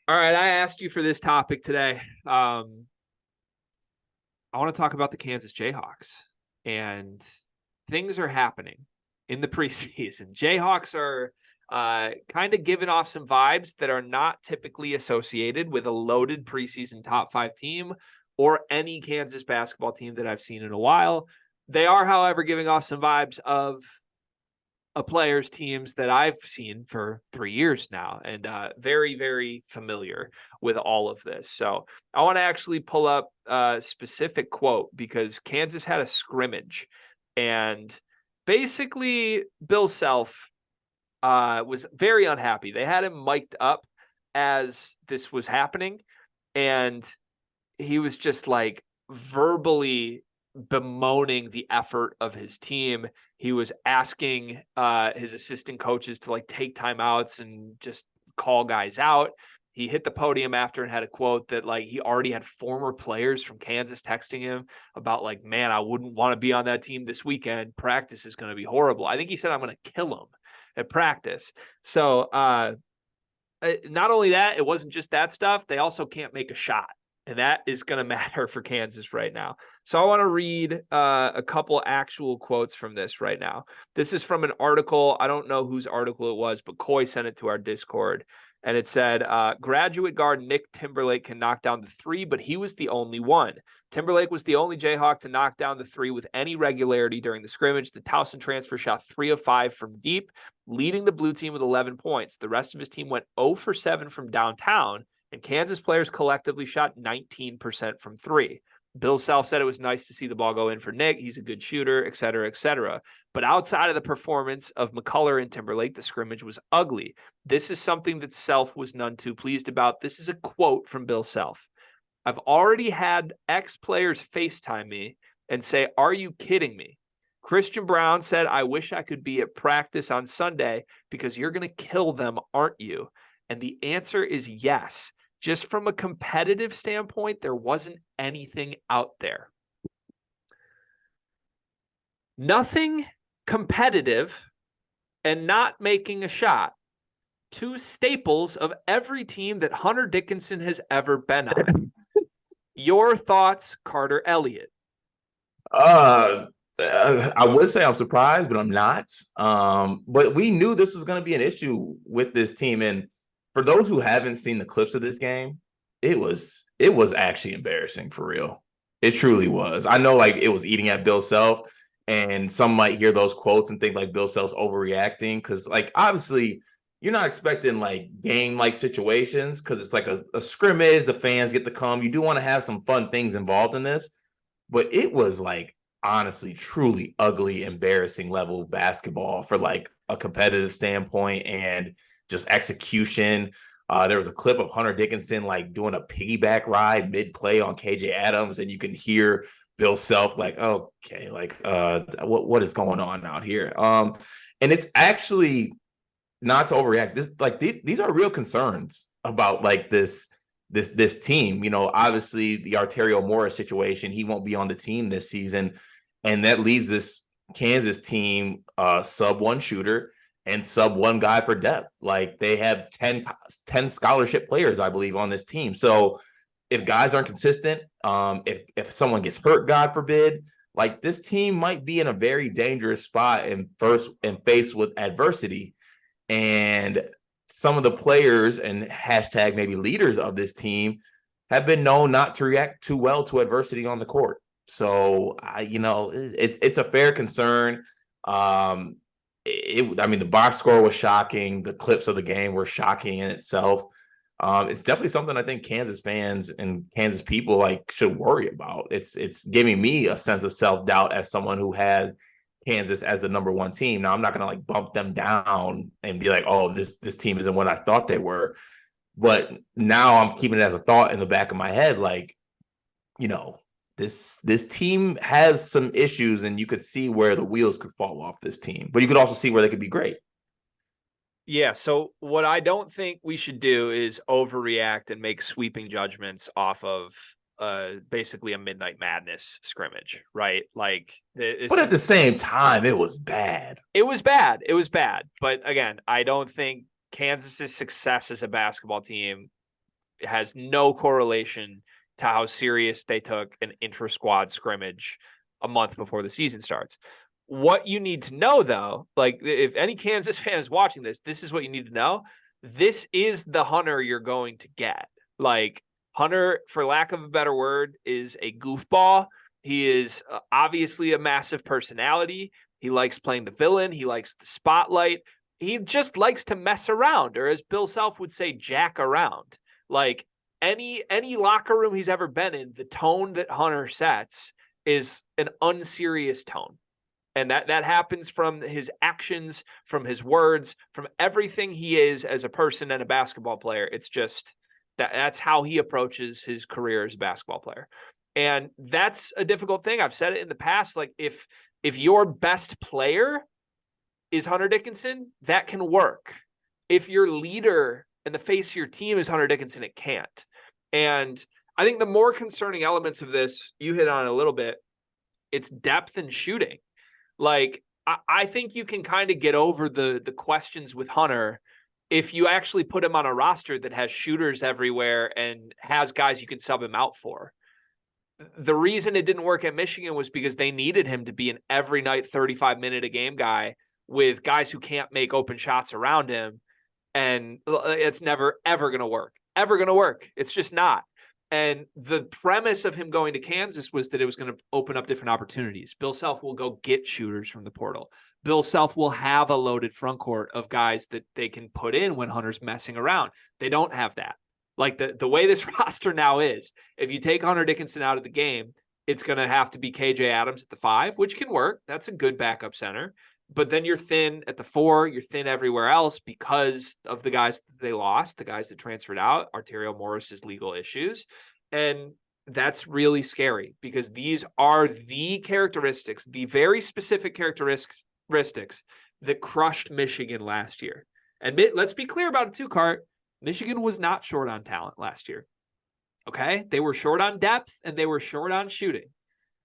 All right, I asked you for this topic today. I want to talk about the Kansas Jayhawks, and things are happening in the preseason. Jayhawks are kind of giving off some vibes that are not typically associated with a loaded preseason top 5 team or any Kansas basketball team that I've seen in a while. They are, however, giving off some vibes of players teams that I've seen for 3 years now, and very, very familiar with all of this. So I want to actually pull up a specific quote because Kansas had a scrimmage, and basically Bill Self was very unhappy. They had him mic'd up as this was happening, and he was just like verbally bemoaning the effort of his team. He was asking his assistant coaches to like take timeouts and just call guys out. He hit the podium after and had a quote that like he already had former players from Kansas texting him about like, man, I wouldn't want to be on that team this weekend. Practice is going to be horrible. I think he said I'm going to kill him at practice. So not only that, it wasn't just that stuff. They also can't make a shot. And that is going to matter for Kansas right now. So I want to read a couple actual quotes from this right now. This is from an article. I don't know whose article it was, but Coy sent it to our Discord. And it said, graduate guard Nick Timberlake can knock down the three, but he was the only one. Timberlake was the only Jayhawk to knock down the three with any regularity during the scrimmage. The Towson transfer shot 3 of 5 from deep, leading the blue team with 11 points. The rest of his team went 0 for 7 from downtown, and Kansas players collectively shot 19% from three. Bill Self said it was nice to see the ball go in for Nick. He's a good shooter, et cetera, et cetera. But outside of the performance of McCullough and Timberlake, the scrimmage was ugly. This is something that Self was none too pleased about. This is a quote from Bill Self. I've already had ex-players FaceTime me and say, are you kidding me? Christian Brown said, I wish I could be at practice on Sunday because you're going to kill them, aren't you? And the answer is yes. Just from a competitive standpoint, there wasn't anything out there. Nothing competitive and not making a shot. Two staples of every team that Hunter Dickinson has ever been on. Your thoughts, Carter Elliott? I would say I'm surprised, but I'm not. But we knew this was going to be an issue with this team. And for those who haven't seen the clips of this game, it was actually embarrassing for real. It truly was. I know like it was eating at Bill Self, and some might hear those quotes and think like Bill Self's overreacting because like obviously you're not expecting like game like situations because it's like a scrimmage, the fans get to come. You do want to have some fun things involved in this, but it was like honestly truly ugly, embarrassing level of basketball for like a competitive standpoint and just execution. There was a clip of Hunter Dickinson like doing a piggyback ride mid play on KJ Adams, and you can hear Bill Self like, okay, like what is going on out here? And it's actually not to overreact. This like these are real concerns about like this team. You know, obviously the Arterio Morris situation, he won't be on the team this season, and that leaves this Kansas team sub one shooter and sub one guy for depth. Like they have 10 scholarship players, I believe, on this team. So if guys aren't consistent, if someone gets hurt, God forbid, like this team might be in a very dangerous spot and faced with adversity. And some of the players and hashtag maybe leaders of this team have been known not to react too well to adversity on the court. So it's a fair concern. I mean, the box score was shocking. The clips of the game were shocking in itself. It's definitely something I think Kansas fans and Kansas people like should worry about. It's giving me a sense of self-doubt as someone who has Kansas as the number one team. Now I'm not going to like bump them down and be like, oh, this team isn't what I thought they were. But now I'm keeping it as a thought in the back of my head, like, this team has some issues, and you could see where the wheels could fall off this team, but you could also see where they could be great. Yeah, so what I don't think we should do is overreact and make sweeping judgments off of basically a Midnight Madness scrimmage, right? Like, but at the same time, it was bad. It was bad. It was bad. But again, I don't think Kansas's success as a basketball team has no correlation to how serious they took an intra-squad scrimmage a month before the season starts. What you need to know, though, like if any Kansas fan is watching this, this is what you need to know. This is the Hunter you're going to get. Like, Hunter, for lack of a better word, is a goofball. He is obviously a massive personality. He likes playing the villain. He likes the spotlight. He just likes to mess around, or as Bill Self would say, jack around. Like, any locker room he's ever been in, the tone that Hunter sets is an unserious tone. And that happens from his actions, from his words, from everything he is as a person and a basketball player. It's just that's how he approaches his career as a basketball player. And that's a difficult thing. I've said it in the past. Like, if your best player is Hunter Dickinson, that can work. If your leader and the face of your team is Hunter Dickinson, it can't. And I think the more concerning elements of this, you hit on a little bit, it's depth and shooting. Like, I think you can kind of get over the questions with Hunter if you actually put him on a roster that has shooters everywhere and has guys you can sub him out for. The reason it didn't work at Michigan was because they needed him to be an every night 35-minute a game guy with guys who can't make open shots around him. And it's never, ever going to work. Ever going to work. It's just not. And the premise of him going to Kansas was that it was going to open up different opportunities. Bill Self will go get shooters from the portal. Bill Self will have a loaded front court of guys that they can put in when Hunter's messing around. They don't have that. Like, the way this roster now is, if you take Hunter Dickinson out of the game, it's going to have to be KJ Adams at the 5, which can work. That's a good backup center. But then you're thin at the 4, you're thin everywhere else because of the guys that they lost, the guys that transferred out, Arterial Morris's legal issues. And that's really scary because these are the characteristics, the very specific characteristics that crushed Michigan last year. And let's be clear about it too, Cart. Michigan was not short on talent last year. Okay? They were short on depth and they were short on shooting.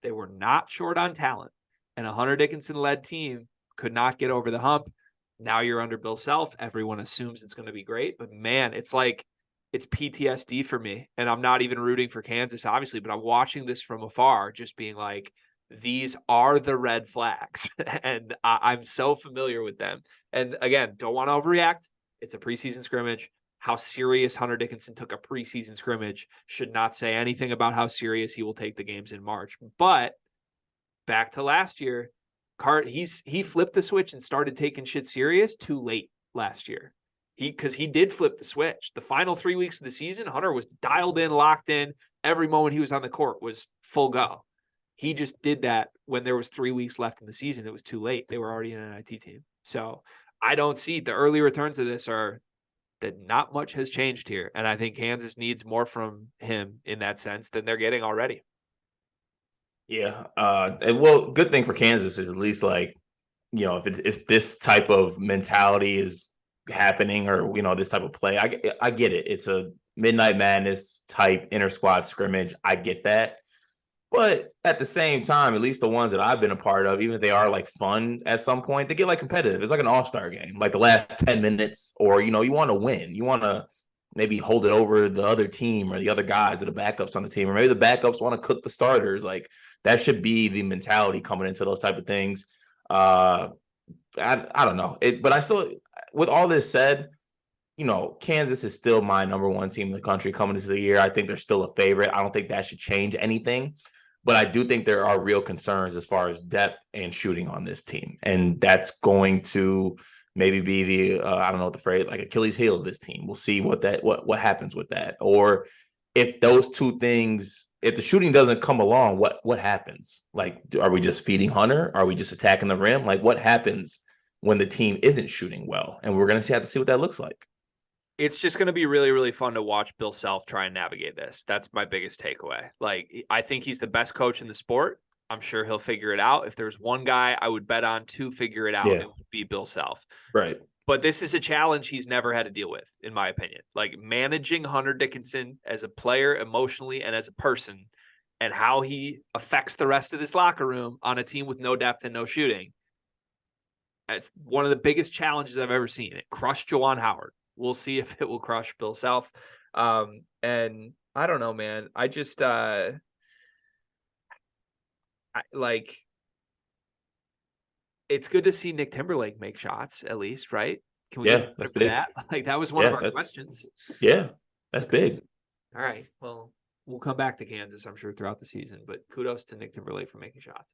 They were not short on talent. And a Hunter Dickinson-led team could not get over the hump. Now you're under Bill Self. Everyone assumes it's going to be great. But, man, it's like it's PTSD for me. And I'm not even rooting for Kansas, obviously, but I'm watching this from afar, just being like, these are the red flags. And I'm so familiar with them. And, again, don't want to overreact. It's a preseason scrimmage. How serious Hunter Dickinson took a preseason scrimmage should not say anything about how serious he will take the games in March. But back to last year, he flipped the switch and started taking shit serious too late last year. Because he did flip the switch. The final 3 weeks of the season, Hunter was dialed in, locked in. Every moment he was on the court was full go. He just did that when there was 3 weeks left in the season. It was too late. They were already an NIT team. So I don't see the early returns of this are that not much has changed here. And I think Kansas needs more from him in that sense than they're getting already. Yeah. Well, good thing for Kansas is at least, like, you know, if it's this type of mentality is happening, or, you know, this type of play, I get it. It's a Midnight Madness type inter squad scrimmage. I get that. But at the same time, at least the ones that I've been a part of, even if they are like fun at some point, they get like competitive. It's like an all-star game, like the last 10 minutes, or, you know, you want to win. You want to maybe hold it over the other team or the other guys or the backups on the team, or maybe the backups want to cook the starters. Like, that should be the mentality coming into those type of things. I don't know. But I still, with all this said, you know, Kansas is still my number one team in the country coming into the year. I think they're still a favorite. I don't think that should change anything. But I do think there are real concerns as far as depth and shooting on this team. And that's going to maybe be the, I don't know what the phrase, like Achilles heel of this team. We'll see what happens with that. Or if those two things, if the shooting doesn't come along, what happens? Like, are we just feeding Hunter? Are we just attacking the rim? Like, what happens when the team isn't shooting well? And we're going to have to see what that looks like. It's just going to be really, really fun to watch Bill Self try and navigate this. That's my biggest takeaway. Like, I think he's the best coach in the sport. I'm sure he'll figure it out. If there's one guy I would bet on to figure it out, It would be Bill Self. Right. But this is a challenge he's never had to deal with, in my opinion. Like, managing Hunter Dickinson as a player emotionally and as a person, and how he affects the rest of this locker room on a team with no depth and no shooting. It's one of the biggest challenges I've ever seen. It crushed Juwan Howard. We'll see if it will crush Bill Self. And I don't know, man. I just like it's good to see Nick Timberlake make shots at least, right? Can we give him Yeah, that's credit for big. that? Like that was one of Yeah, our questions. yeah, that's big. All right. Well, we'll come back to Kansas, I'm sure, throughout the season, but kudos to Nick Timberlake for making shots.